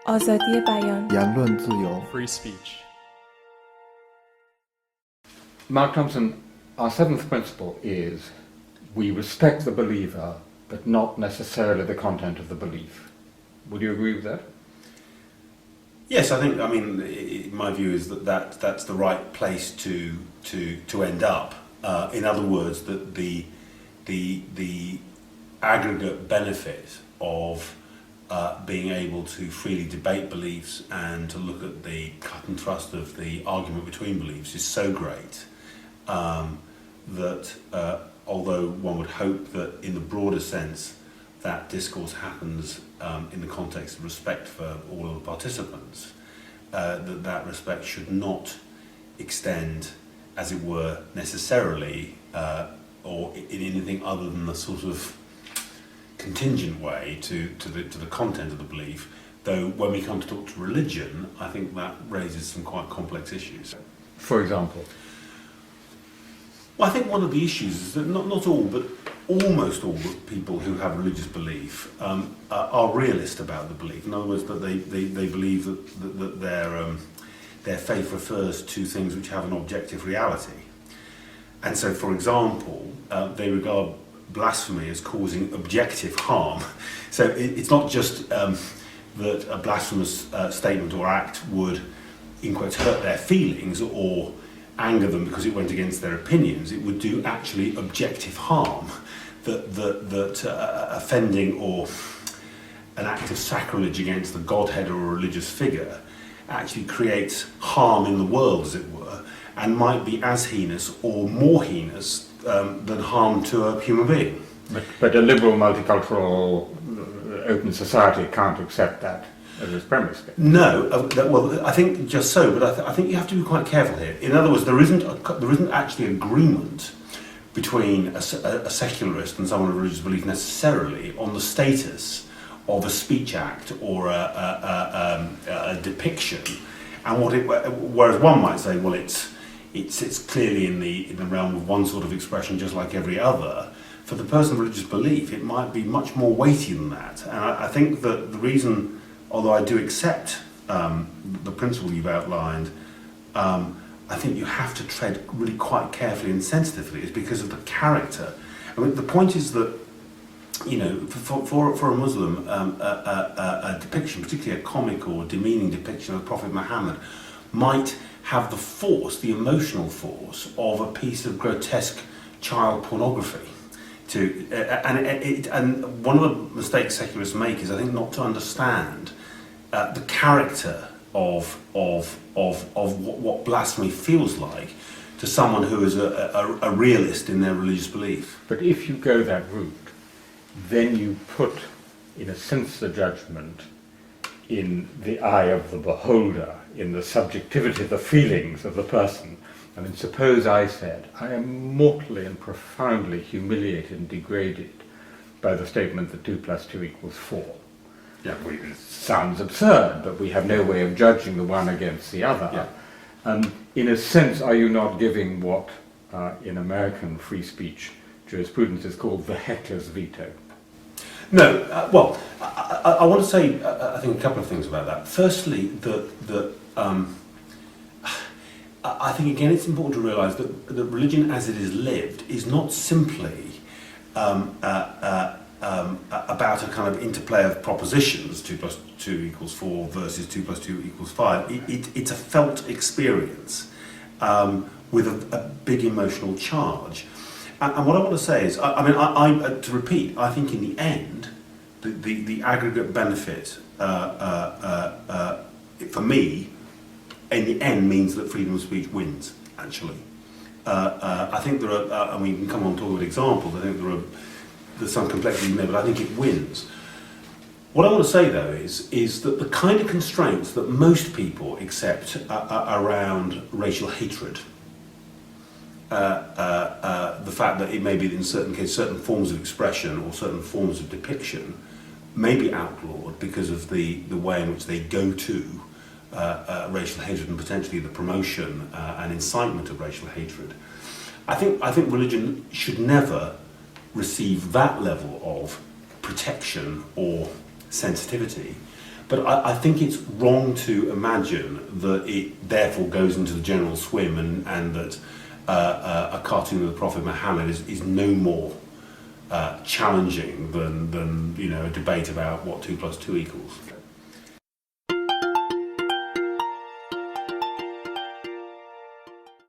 آزادی بیان言论自由 free speech. Mark Thompson, our seventh principle is we respect the believer, but not necessarily the content of the belief. Would you agree with that? Yes, I think. I mean, my view is that's the right place to end up. In other words, that the aggregate benefit of being able to freely debate beliefs and to look at the cut and thrust of the argument between beliefs is so great that although one would hope that in the broader sense that discourse happens in the context of respect for all of the participants, that respect should not extend, as it were, necessarily or in anything other than the sort of contingent way to the content of the belief. Though when we come to talk to religion, I think that raises some quite complex issues. For example? Well, I think one of the issues is that not all, but almost all the people who have religious belief are realist about the belief. In other words, that they believe that their faith refers to things which have an objective reality. And so, for example, they regard blasphemy as causing objective harm. So it's not just that a blasphemous statement or act would, in quotes, hurt their feelings or anger them because it went against their opinions. It would do actually objective harm, that offending or an act of sacrilege against the Godhead or a religious figure actually creates harm in the world, as it were, and might be as heinous or more heinous than harm to a human being. But a liberal, multicultural, open society can't accept that as its premise. No, well, I think just so, but I think you have to be quite careful here. In other words, there isn't actually agreement between a secularist and someone of religious belief necessarily on the status of a speech act or a depiction, and whereas one might say, well, it's clearly in the realm of one sort of expression, just like every other. For the person of religious belief, it might be much more weighty than that. And I think that the reason, although I do accept the principle you've outlined, I think you have to tread really quite carefully and sensitively, is because of the character. I mean, the point is that, you know, for a Muslim, a depiction, particularly a comic or demeaning depiction of the Prophet Muhammad, might have the force, the emotional force, of a piece of grotesque child pornography. And one of the mistakes secularists make is, I think, not to understand the character of what blasphemy feels like to someone who is a realist in their religious belief. But if you go that route, then you put, in a sense, the judgment in the eye of the beholder, in the subjectivity, the feelings of the person. I mean, suppose I said, I am mortally and profoundly humiliated and degraded by the statement that 2 + 2 = 4. Yeah, it sounds absurd, but we have no way of judging the one against the other. Yeah. In a sense, are you not giving what in American free speech jurisprudence is called the heckler's veto? No, well, I want to say, I think, a couple of things about that. Firstly, I think, again, it's important to realise that religion as it is lived is not simply about a kind of interplay of propositions, 2 + 2 = 4 versus 2 + 2 = 5. It's a felt experience with a big emotional charge. And what I want to say is, to repeat, I think in the end, the aggregate benefit for me, in the end, means that freedom of speech wins, actually. I think there are, and we can come on and talk about examples, I think there's some complexity in there, but I think it wins. What I want to say, though, is that the kind of constraints that most people accept around racial hatred, the fact that it may be that in certain cases, certain forms of expression or certain forms of depiction may be outlawed because of the way in which they go to racial hatred and potentially the promotion and incitement of racial hatred. I think religion should never receive that level of protection or sensitivity, But I think it's wrong to imagine that it therefore goes into the general swim and that a cartoon of the Prophet Muhammad is no more challenging than a debate about what 2 + 2 equals.